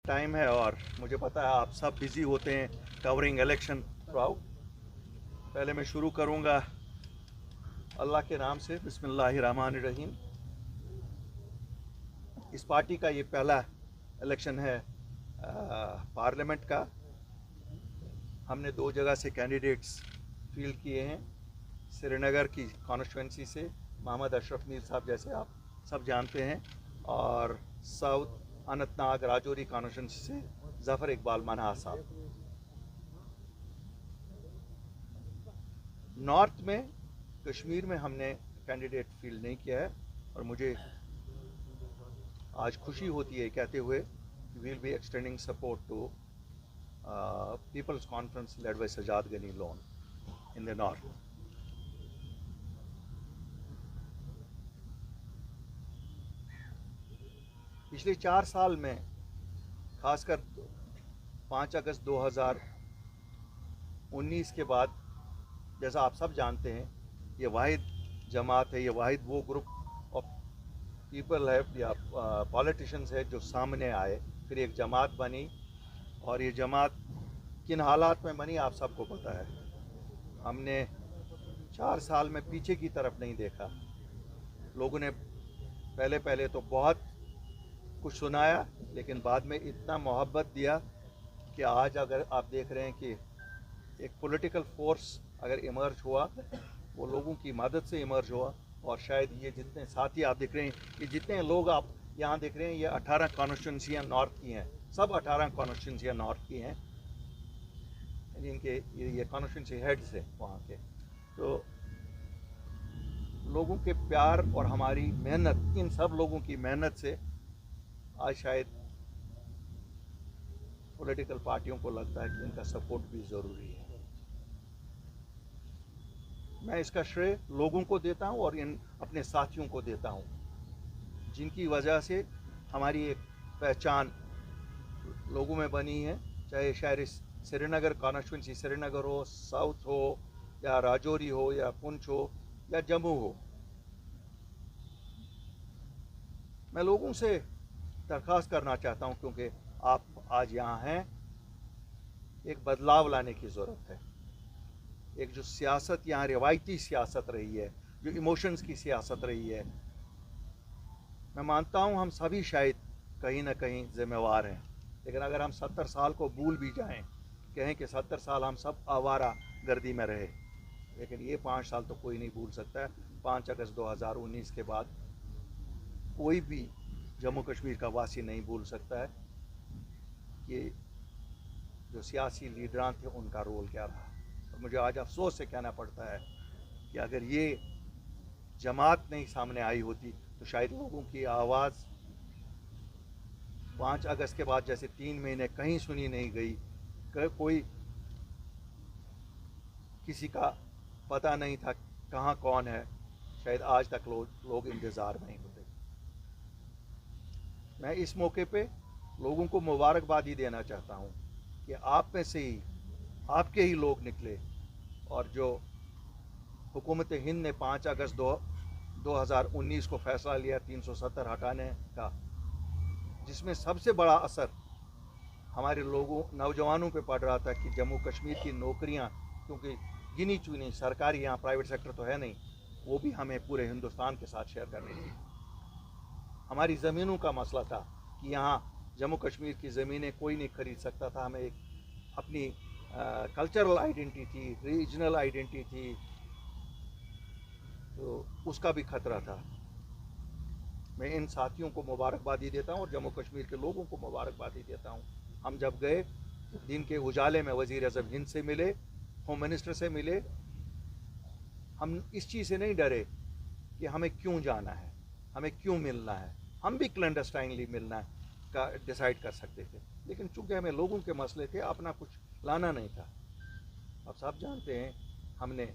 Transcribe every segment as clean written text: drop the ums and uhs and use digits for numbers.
Time है और मुझे पता है आप सब बिज़ी होते हैं कवरिंग इलेक्शन थ्रू। पहले मैं शुरू करूंगा अल्लाह के नाम से, बिस्मिल्लाहिर्रहमानिर्रहीम। इस पार्टी का ये पहला इलेक्शन है पार्लियामेंट का। हमने 2 जगह से कैंडिडेट्स फील्ड किए हैं। श्रीनगर की कॉन्स्टिट्यूंसी से मोहम्मद अशरफ मीर साहब, जैसे आप सब जानते हैं, और साउथ अनंतनाग राजौरी कॉन्स्टिट्यूंसी से जफ़र इकबाल मनहा साहब। नॉर्थ में, कश्मीर में हमने कैंडिडेट फील्ड नहीं किया है और मुझे आज खुशी होती है कहते हुए we will be extending support to people's conference led by Sajad Gani Lone in the north. पिछले 4 साल में, खासकर 5 अगस्त 2019 के बाद, जैसा आप सब जानते हैं, ये वाहिद जमात है, ये वाहिद वो ग्रुप ऑफ पीपल है या पॉलिटिशियंस है जो सामने आए, फिर एक जमात बनी। और ये जमात किन हालात में बनी आप सबको पता है। हमने 4 साल में पीछे की तरफ नहीं देखा। लोगों ने पहले तो बहुत कुछ सुनाया, लेकिन बाद में इतना मोहब्बत दिया कि आज अगर आप देख रहे हैं कि एक पॉलिटिकल फोर्स अगर इमर्ज हुआ, वो लोगों की मदद से इमर्ज हुआ। और शायद ये जितने साथी आप देख रहे हैं, ये जितने लोग आप यहाँ देख रहे हैं, ये 18 कॉन्स्टिट्यूंसियाँ नॉर्थ की हैं। सब 18 कॉन्स्टिट्यूंसियाँ नॉर्थ की हैं, जिनके ये कॉन्स्टिट्यूंसी हेड्स हैं वहाँ के। तो लोगों के प्यार और हमारी मेहनत, इन सब लोगों की मेहनत से आज शायद पॉलिटिकल पार्टियों को लगता है कि इनका सपोर्ट भी ज़रूरी है। मैं इसका श्रेय लोगों को देता हूं और इन अपने साथियों को देता हूं, जिनकी वजह से हमारी एक पहचान लोगों में बनी है। चाहे शहर श्रीनगर कॉन्स्टिट्यूंसी श्रीनगर हो, साउथ हो, या राजौरी हो, या पुंछ हो, या जम्मू हो। मैं लोगों से दरख्वास्त करना चाहता हूं, क्योंकि आप आज यहाँ हैं, एक बदलाव लाने की ज़रूरत है। एक जो सियासत यहाँ रिवायती सियासत रही है, जो इमोशंस की सियासत रही है, मैं मानता हूँ हम सभी शायद कहीं ना कहीं जिम्मेवार हैं। लेकिन अगर हम 70 साल को भूल भी जाएं, कहें कि 70 साल हम सब आवारा गर्दी में रहे, लेकिन ये 5 साल तो कोई नहीं भूल सकता है। 5 अगस्त 2019 के बाद कोई भी जम्मू कश्मीर का वासी नहीं भूल सकता है कि जो सियासी लीडरान थे उनका रोल क्या रहा। और मुझे आज अफसोस से कहना पड़ता है कि अगर ये जमात नहीं सामने आई होती तो शायद लोगों की आवाज़ 5 अगस्त के बाद जैसे 3 महीने कहीं सुनी नहीं गई, कोई किसी का पता नहीं था कहाँ कौन है, शायद आज तक लोग इंतज़ार में ही होते। मैं इस मौके पे लोगों को मुबारकबादी देना चाहता हूँ कि आप में से ही, आपके ही लोग निकले, और जो हुकूमत हिंद ने 5 अगस्त 2019 को फैसला लिया 370 हटाने का, जिसमें सबसे बड़ा असर हमारे लोगों, नौजवानों पे पड़ रहा था कि जम्मू कश्मीर की नौकरियां, क्योंकि गिनी चुनी सरकारी, यहाँ प्राइवेट सेक्टर तो है नहीं, वो भी हमें पूरे हिंदुस्तान के साथ शेयर करनी थी। हमारी ज़मीनों का मसला था कि यहाँ जम्मू कश्मीर की ज़मीनें कोई नहीं खरीद सकता था। हमें एक अपनी कल्चरल आइडेंटिटी थी, रीजनल आइडेंटिटी थी, तो उसका भी खतरा था। मैं इन साथियों को मुबारकबादी देता हूँ और जम्मू कश्मीर के लोगों को मुबारकबादी देता हूँ। हम जब गए दिन के उजाले में वज़ीर आज़म हिंद से मिले, होम मिनिस्टर से मिले, हम इस चीज़ से नहीं डरे कि हमें क्यों जाना है, हमें क्यों मिलना है। हम भी क्लैंडस्टाइनली मिलना का डिसाइड कर सकते थे, लेकिन चूंकि हमें लोगों के मसले थे, अपना कुछ लाना नहीं था। आप सब जानते हैं हमने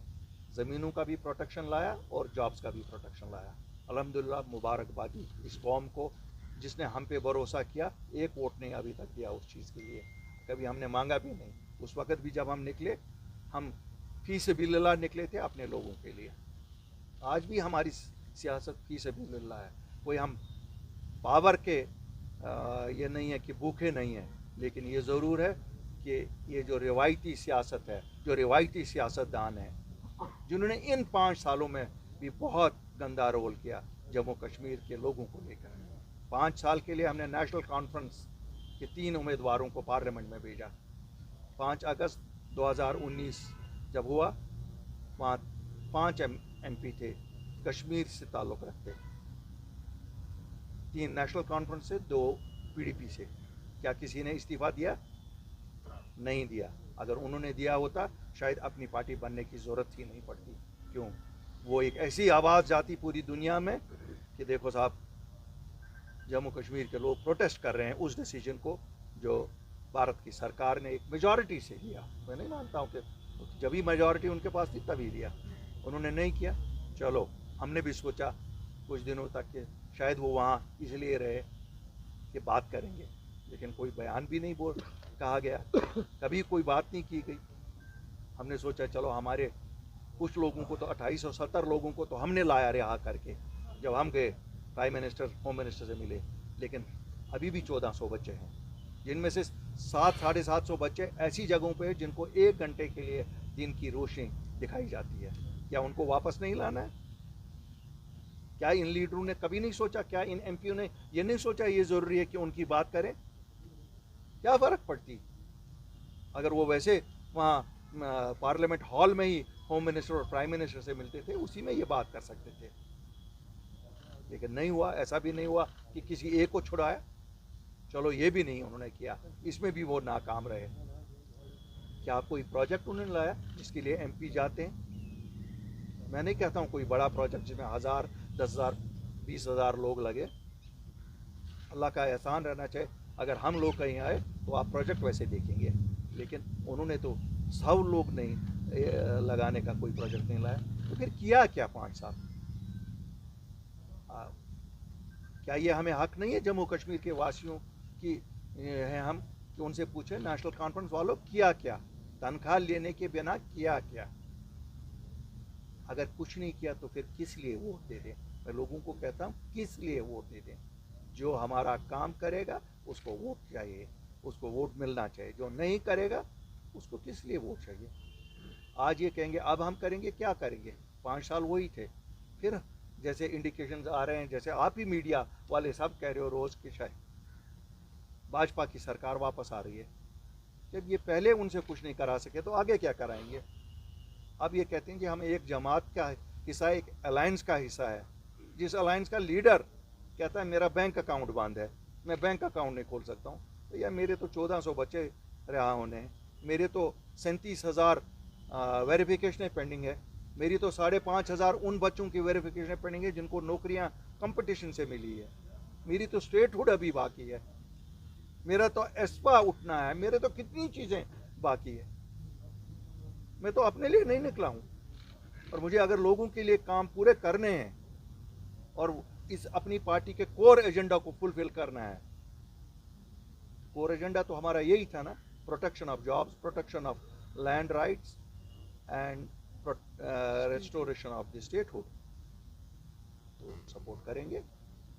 ज़मीनों का भी प्रोटेक्शन लाया और जॉब्स का भी प्रोटेक्शन लाया। अल्हम्दुलिल्लाह, मुबारकबादी इस कौम को जिसने हम पे भरोसा किया। एक वोट नहीं अभी तक दिया उस चीज़ के लिए, कभी हमने मांगा भी नहीं। उस वक़्त भी जब हम निकले, हम फी सबिलिल्लाह निकले थे अपने लोगों के लिए। आज भी हमारी सियासत फी सबिलिल्लाह है। कोई हम पावर के ये नहीं है कि भूखे नहीं हैं, लेकिन ये ज़रूर है कि ये जो रिवायती सियासत है, जो रिवायती सियासतदान हैं, जिन्होंने इन 5 सालों में भी बहुत गंदा रोल किया जम्मू कश्मीर के लोगों को लेकर। 5 साल के लिए हमने नेशनल कॉन्फ्रेंस के 3 उम्मीदवारों को पार्लियामेंट में भेजा। 5 अगस्त 2019 जब हुआ, वहाँ 5 MP थे कश्मीर से ताल्लुक़ रखते, 3 नेशनल कॉन्फ्रेंस से, 2 PDP से। क्या किसी ने इस्तीफ़ा दिया? नहीं दिया। अगर उन्होंने दिया होता शायद अपनी पार्टी बनने की ज़रूरत ही नहीं पड़ती। क्यों? वो एक ऐसी आवाज़ जाती पूरी दुनिया में कि देखो साहब, जम्मू कश्मीर के लोग प्रोटेस्ट कर रहे हैं उस डिसीजन को जो भारत की सरकार ने एक मेजॉरिटी से लिया। मैं नहीं मानता हूँ कि जब भी मेजॉरिटी उनके पास थी तभी लिया, उन्होंने नहीं किया। चलो, हमने भी सोचा कुछ दिनों तक कि शायद वो वहाँ इसलिए रहे कि बात करेंगे, लेकिन कोई बयान भी नहीं कहा गया, कभी कोई बात नहीं की गई। हमने सोचा चलो हमारे कुछ लोगों को तो 2870 लोगों को तो हमने लाया रिहा करके, जब हम गए प्राइम मिनिस्टर होम मिनिस्टर से मिले, लेकिन अभी भी 1400 बच्चे हैं, जिनमें से 700-750 बच्चे ऐसी जगहों पे जिनको 1 घंटे के लिए दिन की रोशनी दिखाई जाती है। क्या उनको वापस नहीं लाना है? क्या इन लीडरों ने कभी नहीं सोचा, क्या इन MPओं ने ये नहीं सोचा ये ज़रूरी है कि उनकी बात करें? क्या फ़र्क पड़ती अगर वो वैसे वहाँ पार्लियामेंट हॉल में ही होम मिनिस्टर और प्राइम मिनिस्टर से मिलते थे, उसी में ये बात कर सकते थे। लेकिन नहीं हुआ। ऐसा भी नहीं हुआ कि किसी एक को छुड़ाया, चलो ये भी नहीं उन्होंने किया, इसमें भी वो नाकाम रहे। क्या कोई प्रोजेक्ट उन्होंने लाया जिसके लिए MP जाते हैं? मैं नहीं कहता हूँ कोई बड़ा प्रोजेक्ट जिसमें 1000, 10,000, 20,000 लोग लगे। अल्लाह का एहसान रहना चाहिए, अगर हम लोग कहीं आए तो आप प्रोजेक्ट वैसे देखेंगे, लेकिन उन्होंने तो 100 लोग नहीं लगाने का कोई प्रोजेक्ट नहीं लाया। तो फिर किया क्या 5 साल? क्या ये हमें हक नहीं है जम्मू कश्मीर के वासियों की हैं हम कि उनसे पूछें नेशनल कॉन्फ्रेंस वालों किया क्या, तनख्वाह लेने के बिना किया क्या? अगर कुछ नहीं किया तो फिर किस लिए वोट दे दें? मैं लोगों को कहता हूँ किस लिए वोट दे दें? जो हमारा काम करेगा उसको वोट चाहिए, उसको वोट मिलना चाहिए। जो नहीं करेगा उसको किस लिए वोट चाहिए? आज ये कहेंगे अब हम करेंगे, क्या करेंगे? 5 साल वही थे। फिर जैसे इंडिकेशंस आ रहे हैं, जैसे आप ही मीडिया वाले सब कह रहे हो रोज़ कि शायद भाजपा की सरकार वापस आ रही है। जब ये पहले उनसे कुछ नहीं करा सके तो आगे क्या कराएंगे? अब ये कहते हैं कि हम एक जमात का हिस्सा, एक अलायंस का हिस्सा है, जिस अलायंस का लीडर कहता है मेरा बैंक अकाउंट बंद है, मैं बैंक अकाउंट नहीं खोल सकता हूँ। तो यार मेरे तो 1400 बच्चे रिहा होने हैं, मेरे तो 37,000 वेरिफिकेशन पेंडिंग है, मेरी तो 5,500 उन बच्चों की वेरिफिकेशन पेंडिंग है जिनको नौकरियाँ कंपटीशन से मिली है, मेरी तो स्टेटहुड अभी बाकी है, मेरा तो एस्पा उठना है, मेरे तो कितनी चीज़ें बाकी है। मैं तो अपने लिए नहीं निकला हूँ, और मुझे अगर लोगों के लिए काम पूरे करने हैं और इस अपनी पार्टी के कोर एजेंडा को फुलफिल करना है। कोर एजेंडा तो हमारा यही था ना, protection of jobs, protection of land rights and restoration of the statehood. तो सपोर्ट करेंगे।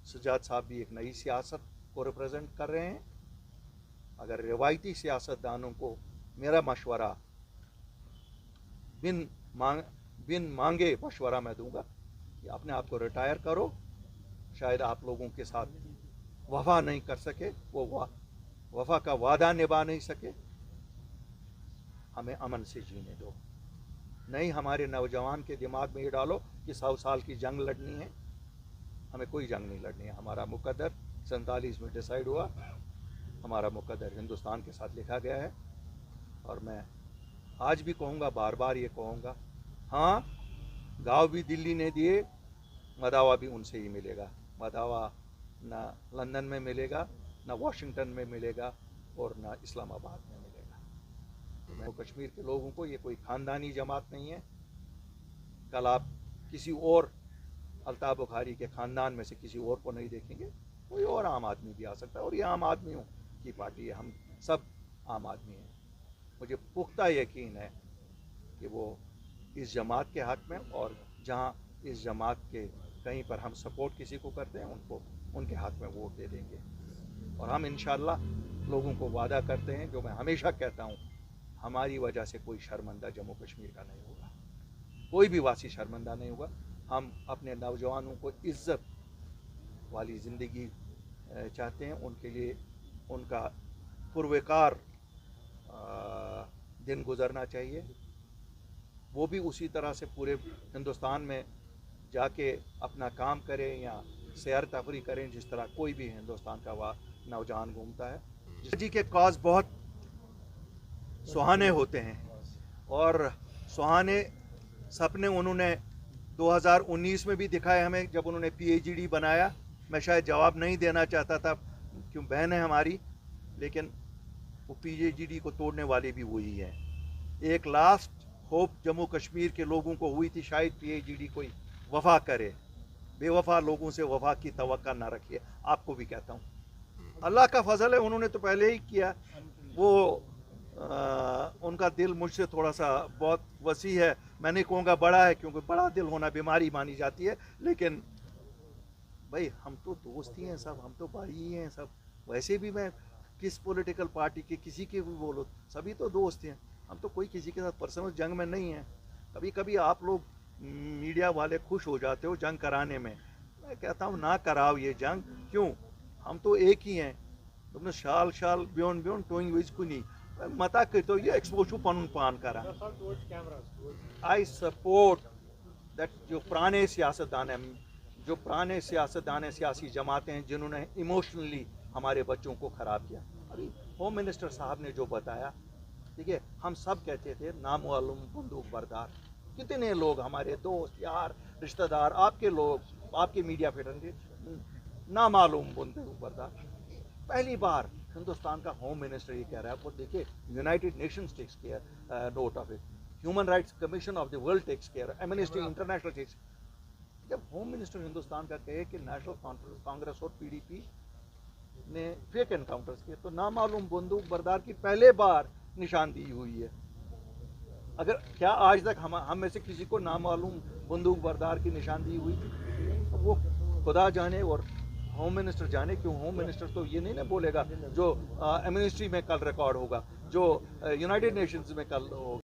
सजाद साहब भी एक नई सियासत को रिप्रेजेंट कर रहे हैं। अगर रिवायती सियासतदानों को मेरा मशवरा बिन मांगे मशवरा मैं दूंगा कि अपने आप को रिटायर करो। शायद आप लोगों के साथ वफा नहीं कर सके, वो वफा का वादा निभा नहीं सके, हमें अमन से जीने दो। नहीं हमारे नौजवान के दिमाग में ये डालो कि 100 साल की जंग लड़नी है। हमें कोई जंग नहीं लड़नी है। हमारा मुकद्दर 47 में डिसाइड हुआ, हमारा मुकद्दर हिंदुस्तान के साथ लिखा गया है। और मैं आज भी कहूँगा, बार बार ये कहूँगा, हाँ गाँव भी दिल्ली ने दिए, मदावा भी उनसे ही मिलेगा। मदावा ना लंदन में मिलेगा, ना वॉशिंगटन में मिलेगा, और ना इस्लामाबाद में मिलेगा। तो मैं कश्मीर के लोगों को, ये कोई ख़ानदानी जमात नहीं है। कल आप किसी और अल्ताफ़ बुखारी के ख़ानदान में से किसी और को नहीं देखेंगे, कोई और आम आदमी भी आ सकता है, और ये आम आदमियों की पार्टी है, हम सब आम आदमी हैं। मुझे पुख्ता यकीन है कि वो इस जमात के हक़ में, और जहाँ इस जमात के कहीं पर हम सपोर्ट किसी को करते हैं, उनको उनके हक़ में वोट दे देंगे। और हम इंशाल्लाह लोगों को वादा करते हैं, जो मैं हमेशा कहता हूँ, हमारी वजह से कोई शर्मिंदा जम्मू कश्मीर का नहीं होगा, कोई भी वासी शर्मिंदा नहीं होगा। हम अपने नौजवानों को इज्जत वाली ज़िंदगी चाहते हैं, उनके लिए उनका पुरवकार दिन गुजरना चाहिए। वो भी उसी तरह से पूरे हिंदुस्तान में जाके अपना काम करें या सैर तफरी करें जिस तरह कोई भी हिंदुस्तान का वह नौजवान घूमता है। जी के कॉज बहुत सुहाने होते हैं और सुहाने सपने उन्होंने 2019 में भी दिखाए हमें, जब उन्होंने PhD बनाया। मैं शायद जवाब नहीं देना चाहता था क्यों बहन है हमारी, लेकिन वो PhD को तोड़ने वाले भी वही हैं। एक लास्ट होप जम्मू कश्मीर के लोगों को हुई थी, शायद PhD कोई वफा करे। बेवफा लोगों से वफा की तवक्का ना रखिए। आपको भी कहता हूँ, अल्लाह का फजल है, उन्होंने तो पहले ही किया। वो उनका दिल मुझसे थोड़ा सा बहुत वसी है, मैं नहीं कहूँगा बड़ा है, क्योंकि बड़ा दिल होना बीमारी मानी जाती है, लेकिन भाई हम तो दोस्त ही हैं सब, हम तो भाई ही हैं सब। वैसे भी मैं किस पॉलिटिकल पार्टी के किसी के भी बोलो, सभी तो दोस्त हैं, हम तो कोई किसी के साथ पर्सनल जंग में नहीं हैं। कभी कभी आप लोग मीडिया वाले खुश हो जाते हो जंग कराने में, मैं कहता हूँ ना कराओ ये जंग। क्यों, हम तो एक ही हैं। तुमने शाल शाल ब्योन ब्योन टोइंग विज कुनी मता करते ये एक्सपोजू पन पान करा। आई सपोर्ट दैट जो पुराने सियासतदान हैं, जो पुराने सियासतदान हैं, सियासी जमातें हैं जिन्होंने इमोशनली हमारे बच्चों को ख़राब किया। अभी होम मिनिस्टर साहब ने जो बताया, ठीक है, हम सब कहते थे नामालूम बंदूक बरदार। कितने लोग हमारे दोस्त यार रिश्तेदार, आपके लोग, आपके मीडिया फिटन के नामालूम बंदूक बरदार। पहली बार हिंदुस्तान का होम मिनिस्टर ये कह रहा है। आपको देखिए, United Nations takes care note of it, human rights commission of the world takes care, Amnesty International takes. जब होम मिनिस्टर हिंदुस्तान का कहे कि नेशनल कांग्रेस और PDP ने फेक एनकाउंटर्स किए, तो नामालूम बंदूक बरदार की पहले बार निशानदेही हुई है। अगर क्या आज तक हम में से किसी को नामालूम बंदूक बरदार की निशानदेही हुई थी? तो वो खुदा जाने और होम मिनिस्टर जाने। क्यों, होम मिनिस्टर तो ये नहीं ना बोलेगा जो एमनेस्टी में कल रिकॉर्ड होगा, जो यूनाइटेड नेशंस में कल होगा।